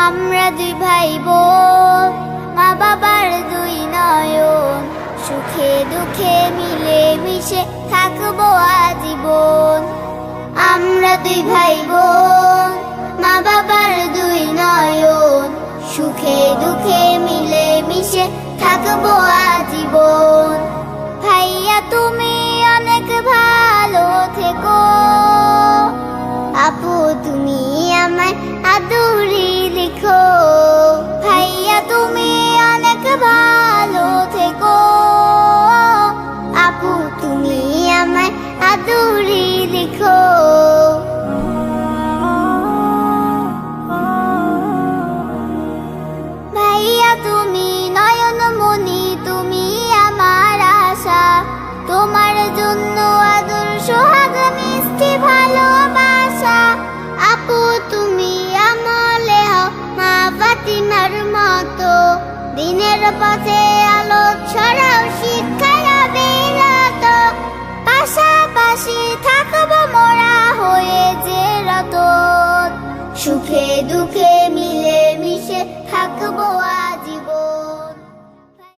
আমরা দুই ভাই বোন, মা বাবার দুই নয়ন, সুখে দুঃখে মিলে মিশে থাকবো আজীবন। আমরা দুই ভাই বোন, মা বাবার দুই নয়ন, সুখে দুঃখে মিলে মিশে থাকবো আজীবন। ভাইয়া তুমি অনেক ভালো থেকো, আপু তুমি আমায় আদুরি লিখো। ভাইয়া তুমি অনেক ভালো থেকো, আপু তুমি আমায় আদুরি লিখো। ভাইয়া তুমি নয়নমণি, তুমি আমার আশা, তোমার জন্য আদর সোহাগ মিষ্টি ভালোবাসা। আপু তুমি আমলে হও মা ফাতিমার মতো, দিনের পথে আলো ছড়াও শিক্ষায় অবিরত। পাশাপাশি থাকবো মোরা হয়ে যে রতন, সুখে দুঃখে মিলে মিশে থাকবো আজ।